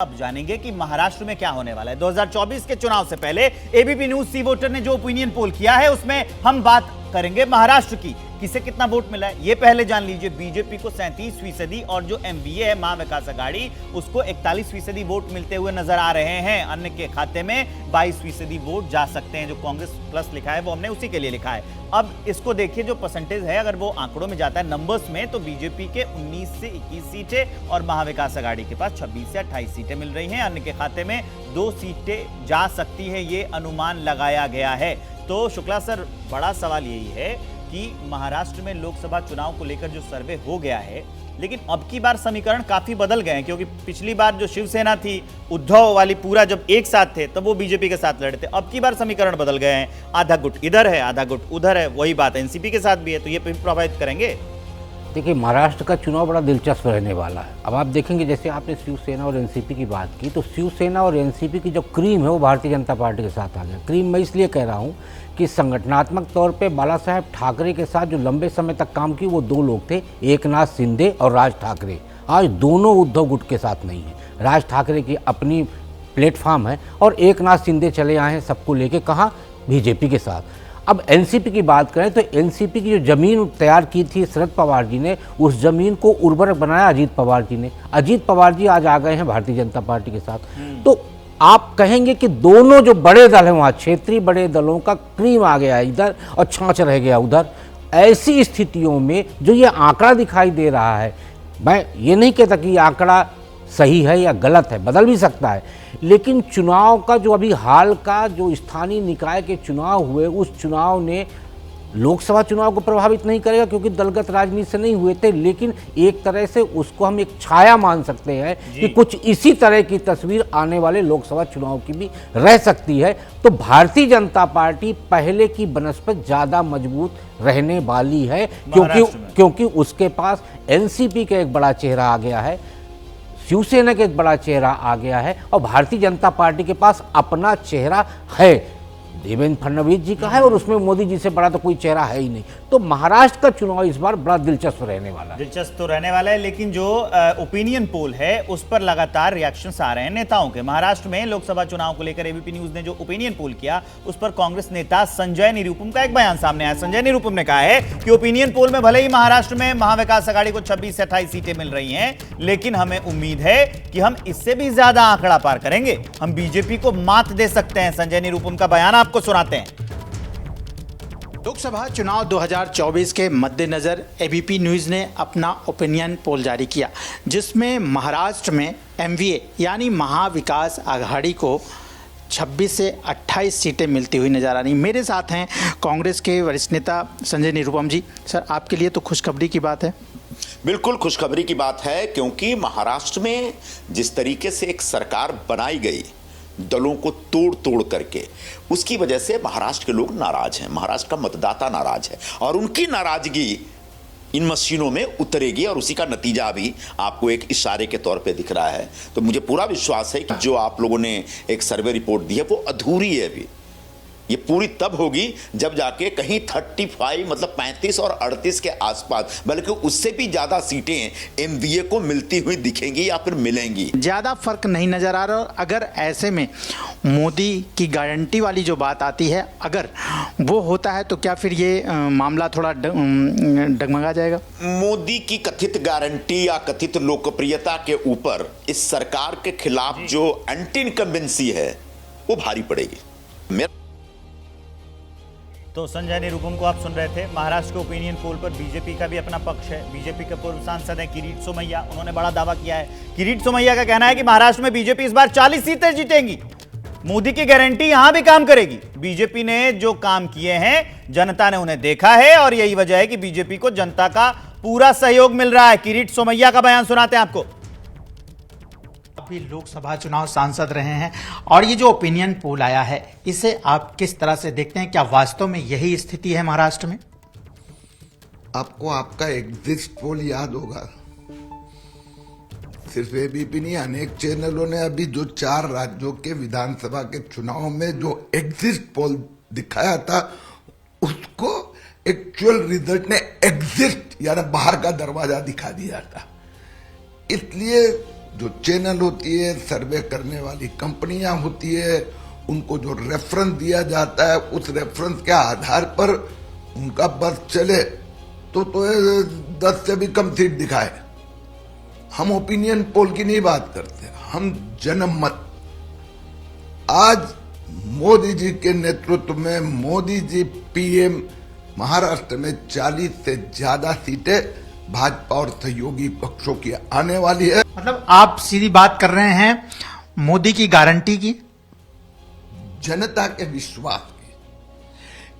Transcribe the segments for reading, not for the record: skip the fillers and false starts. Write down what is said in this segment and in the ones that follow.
अब जानेंगे कि महाराष्ट्र में क्या होने वाला है। 2024 के चुनाव से पहले एबीपी न्यूज सी वोटर ने जो ओपिनियन पोल किया है उसमें हम बात करेंगे महाराष्ट्र की, किसे कितना वोट मिला है ये पहले जान लीजिए। बीजेपी को 37% और जो एमवीए है महा विकास आघाड़ी उसको 41% वोट मिलते हुए नजर आ रहे हैं। अन्य के खाते में 22% वोट जा सकते हैं। जो कांग्रेस प्लस लिखा है वो हमने उसी के लिए लिखा है। अब इसको देखिए, जो परसेंटेज है अगर वो आंकड़ों में जाता है नंबर्स में, तो बीजेपी के 19 से 21 सीटें और महा विकास आघाड़ी के पास 26 से 28 सीटें मिल रही हैं। अन्य के खाते में 2 सीटें जा सकती है, ये अनुमान लगाया गया है। तो शुक्ला सर, बड़ा सवाल यही है कि महाराष्ट्र में लोकसभा चुनाव को लेकर जो सर्वे हो गया है, लेकिन अब की बार समीकरण काफी बदल गए हैं, क्योंकि पिछली बार जो शिवसेना थी उद्धव वाली पूरा जब एक साथ थे तब वो बीजेपी के साथ लड़े थे। अब की बार समीकरण बदल गए हैं, आधा गुट इधर है आधा गुट उधर है। वही बात एनसीपी के साथ भी है, तो ये प्रभावित करेंगे। देखिए, महाराष्ट्र का चुनाव बड़ा दिलचस्प रहने वाला है। अब आप देखेंगे, जैसे आपने शिवसेना और एनसीपी की बात की, तो शिवसेना और एनसीपी की जो क्रीम है वो भारतीय जनता पार्टी के साथ आ गया। क्रीम मैं इसलिए कह रहा हूँ कि संगठनात्मक तौर पे बाला साहेब ठाकरे के साथ जो लंबे समय तक काम की वो 2 लोग थे, एकनाथ शिंदे और राज ठाकरे। आज दोनों उद्धव गुट के साथ नहीं है। राज ठाकरे की अपनी प्लेटफॉर्म है और एकनाथ शिंदे चले आए हैं सबको लेके, कहाँ, बीजेपी के साथ। अब एनसीपी की बात करें तो एनसीपी की जो जमीन तैयार की थी शरद पवार जी ने, उस जमीन को उर्वरक बनाया अजीत पवार जी ने। अजीत पवार जी आज आ गए हैं भारतीय जनता पार्टी के साथ। तो आप कहेंगे कि दोनों जो बड़े दल हैं वहाँ, क्षेत्रीय बड़े दलों का क्रीम आ गया इधर और छाछ रह गया उधर। ऐसी स्थितियों में जो ये आंकड़ा दिखाई दे रहा है, मैं ये नहीं कहता कि ये आंकड़ा सही है या गलत है, बदल भी सकता है, लेकिन चुनाव का जो अभी हाल का जो स्थानीय निकाय के चुनाव हुए, उस चुनाव ने लोकसभा चुनाव को प्रभावित नहीं करेगा क्योंकि दलगत राजनीति से नहीं हुए थे, लेकिन एक तरह से उसको हम एक छाया मान सकते हैं कि कुछ इसी तरह की तस्वीर आने वाले लोकसभा चुनाव की भी रह सकती है। तो भारतीय जनता पार्टी पहले की बनस्पत ज़्यादा मजबूत रहने वाली है, क्योंकि उसके पास एनसीपी का एक बड़ा चेहरा आ गया है, शिवसेना का एक बड़ा चेहरा आ गया है और भारतीय जनता पार्टी के पास अपना चेहरा है। देवेंद्र फडणवीस जी का है और उसमें मोदी जी से बड़ा तो कोई चेहरा है ही नहीं। तो महाराष्ट्र का चुनाव इस बार बड़ा दिलचस्प रहने वाला है। दिलचस्प तो रहने वाला है, लेकिन जो ओपिनियन पोल है उस पर लगातार रिएक्शंस आ रहे हैं नेताओं के। महाराष्ट्र में लोकसभा चुनाव को लेकर एबीपी न्यूज ने जो ओपिनियन पोल किया उस पर कांग्रेस नेता संजय निरुपम का एक बयान सामने आया। संजय निरुपम ने कहा है कि ओपिनियन पोल में भले ही महाराष्ट्र में महाविकास आघाड़ी को 26 से 28 सीटें मिल रही हैं, लेकिन हमें उम्मीद है कि हम इससे भी ज्यादा आंकड़ा पार करेंगे, हम बीजेपी को मात दे सकते हैं। संजय निरुपम का बयान आपको सुनाते हैं। लोकसभा चुनाव 2024 के मद्देनजर एबीपी न्यूज़ ने अपना ओपिनियन पोल जारी किया, जिसमें महाराष्ट्र में एमवीए यानी महा विकास आघाड़ी को 26 से 28 सीटें मिलती हुई नजर आ रही। मेरे साथ हैं कांग्रेस के वरिष्ठ नेता संजय निरुपम जी। सर, आपके लिए तो खुशखबरी की बात है। बिल्कुल खुशखबरी की बात है, क्योंकि महाराष्ट्र में जिस तरीके से एक सरकार बनाई गई दलों को तोड़ तोड़ करके, उसकी वजह से महाराष्ट्र के लोग नाराज हैं, महाराष्ट्र का मतदाता नाराज है और उनकी नाराजगी इन मशीनों में उतरेगी और उसी का नतीजा भी आपको एक इशारे के तौर पे दिख रहा है। तो मुझे पूरा विश्वास है कि जो आप लोगों ने एक सर्वे रिपोर्ट दी है वो अधूरी है अभी। ये पूरी तब होगी जब जाके कहीं 35 मतलब 35 और 38 के आसपास, बल्कि उससे भी ज्यादा सीटें एमवीए को मिलती हुई दिखेंगी या फिर मिलेंगी। ज्यादा फर्क नहीं नजर आ रहा। अगर ऐसे में मोदी की गारंटी वाली जो बात आती है, अगर वो होता है तो क्या फिर ये मामला थोड़ा डगमगा जाएगा? मोदी की कथित गारंटी या कथित लोकप्रियता के ऊपर इस सरकार के खिलाफ जो एंटी इनकम्बेंसी है वो भारी पड़ेगी। तो संजय निरुपम को आप सुन रहे थे। महाराष्ट्र के ओपिनियन पोल पर बीजेपी का भी अपना पक्ष है। बीजेपी के पूर्व सांसद हैं किरीट सोमैया, उन्होंने बड़ा दावा किया है। किरीट सोमैया का कहना है कि महाराष्ट्र में बीजेपी इस बार 40 सीटें जीतेंगी, मोदी की गारंटी यहां भी काम करेगी। बीजेपी ने जो काम किए हैं जनता ने उन्हें देखा है और यही वजह है कि बीजेपी को जनता का पूरा सहयोग मिल रहा है। किरीट सोमैया का बयान सुनाते हैं आपको। भी लोकसभा चुनाव सांसद रहे हैं और ये जो ओपिनियन पोल आया है, इसे आप किस तरह से देखते हैं? क्या वास्तव में यही स्थिति है महाराष्ट्र में? आपको आपका एग्जिट पोल याद होगा, सिर्फ एबीपी नहीं, अनेक चैनलों ने अभी जो 4 राज्यों के विधानसभा के चुनाव में जो एग्जिट पोल दिखाया था, उसको एक्चुअल रिजल्ट ने एग्जिट यानी बाहर का दरवाजा दिखा दिया था। इसलिए जो चैनल होती है, सर्वे करने वाली कंपनियां होती है, उनको जो रेफरेंस दिया जाता है, उस रेफरेंस के आधार पर उनका बस चले तो 10 से भी कम सीट दिखाए। हम ओपिनियन पोल की नहीं बात करते, हम जनमत। आज मोदी जी के नेतृत्व में मोदी जी पीएम, महाराष्ट्र में 40 से ज्यादा सीटें भाजपा और सहयोगी पक्षों की आने वाली है। मतलब आप सीधी बात कर रहे हैं मोदी की गारंटी की, जनता के विश्वास की,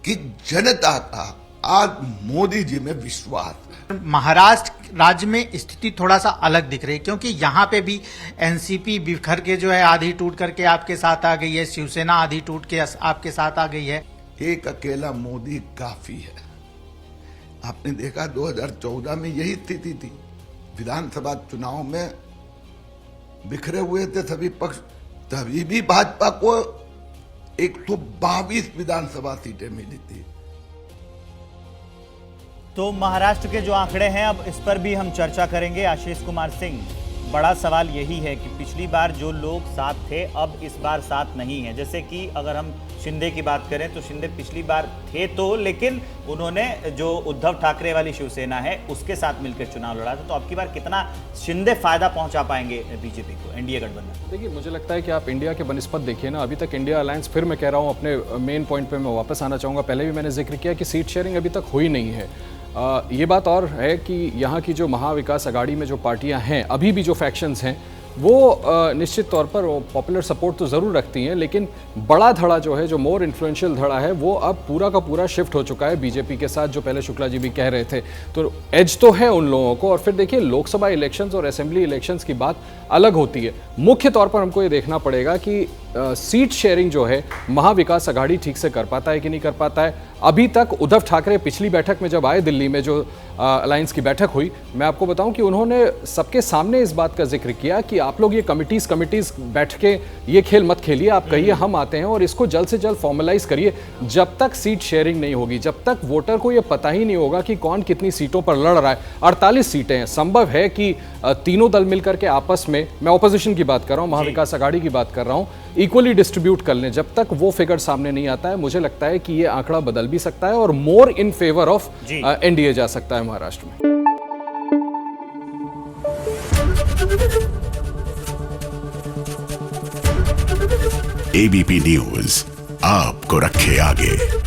कि जनता का आज मोदी जी में विश्वास है। महाराष्ट्र राज्य में स्थिति थोड़ा सा अलग दिख रही है, क्योंकि यहाँ पे भी एनसीपी बिखर के जो है आधी टूट करके आपके साथ आ गई है, शिवसेना आधी टूट के आपके साथ आ गई है। एक अकेला मोदी काफी है। आपने देखा 2014 में यही स्थिति थी, विधानसभा चुनाव में बिखरे हुए थे सभी पक्ष, तभी भी भाजपा को 122 विधानसभा सीटें मिली थी। तो महाराष्ट्र के जो आंकड़े हैं, अब इस पर भी हम चर्चा करेंगे। आशीष कुमार सिंह, बड़ा सवाल यही है कि पिछली बार जो लोग साथ थे अब इस बार साथ नहीं है। जैसे कि अगर हम शिंदे की बात करें तो शिंदे पिछली बार थे तो, लेकिन उन्होंने जो उद्धव ठाकरे वाली शिवसेना है उसके साथ मिलकर चुनाव लड़ा था। तो अब की बार कितना शिंदे फायदा पहुंचा पाएंगे बीजेपी को, एनडीए गठबंधन? देखिए, मुझे लगता है कि आप इंडिया के बनिस्पत देखिए ना, अभी तक इंडिया अलायंस, फिर मैं कह रहा हूँ अपने मेन पॉइंट पे मैं वापस आना चाहूँगा। पहले भी मैंने जिक्र किया कि सीट शेयरिंग अभी तक हुई नहीं है। ये बात और है कि यहाँ की जो महाविकास अघाड़ी में जो पार्टियाँ हैं, अभी भी जो फैक्शंस हैं, वो निश्चित तौर पर पॉपुलर सपोर्ट तो ज़रूर रखती हैं, लेकिन बड़ा धड़ा जो है, जो मोर इन्फ्लुएंशियल धड़ा है, वो अब पूरा का पूरा शिफ्ट हो चुका है बीजेपी के साथ, जो पहले शुक्ला जी भी कह रहे थे। तो एज तो है उन लोगों को। और फिर देखिए, लोकसभा इलेक्शंस और असेंबली इलेक्शंस की बात अलग होती है। मुख्य तौर पर हमको ये देखना पड़ेगा कि सीट शेयरिंग जो है महाविकास अघाड़ी ठीक से कर पाता है कि नहीं कर पाता है। अभी तक उद्धव ठाकरे पिछली बैठक में जब आए दिल्ली में, जो अलायंस की बैठक हुई, मैं आपको बताऊं कि उन्होंने सबके सामने इस बात का जिक्र किया कि आप लोग ये कमिटीज बैठ के ये खेल मत खेलिए, आप कहिए हम आते हैं और इसको जल्द से जल्द फॉर्मलाइज करिए। जब तक सीट शेयरिंग नहीं होगी, जब तक वोटर को ये पता ही नहीं होगा कि कौन कितनी सीटों पर लड़ रहा है। 48 सीटें हैं, संभव है कि तीनों दल मिलकर के आपस में, मैं ऑपोजिशन की बात कर रहा हूं, महाविकास अघाड़ी की बात कर रहा हूं, इक्वली डिस्ट्रीब्यूट कर लें। जब तक वो फिगर सामने नहीं आता है, मुझे लगता है कि ये आंकड़ा बदल भी सकता है और मोर इन फेवर ऑफ एनडीए जा सकता है महाराष्ट्र में। एबीपी न्यूज आपको रखे आगे।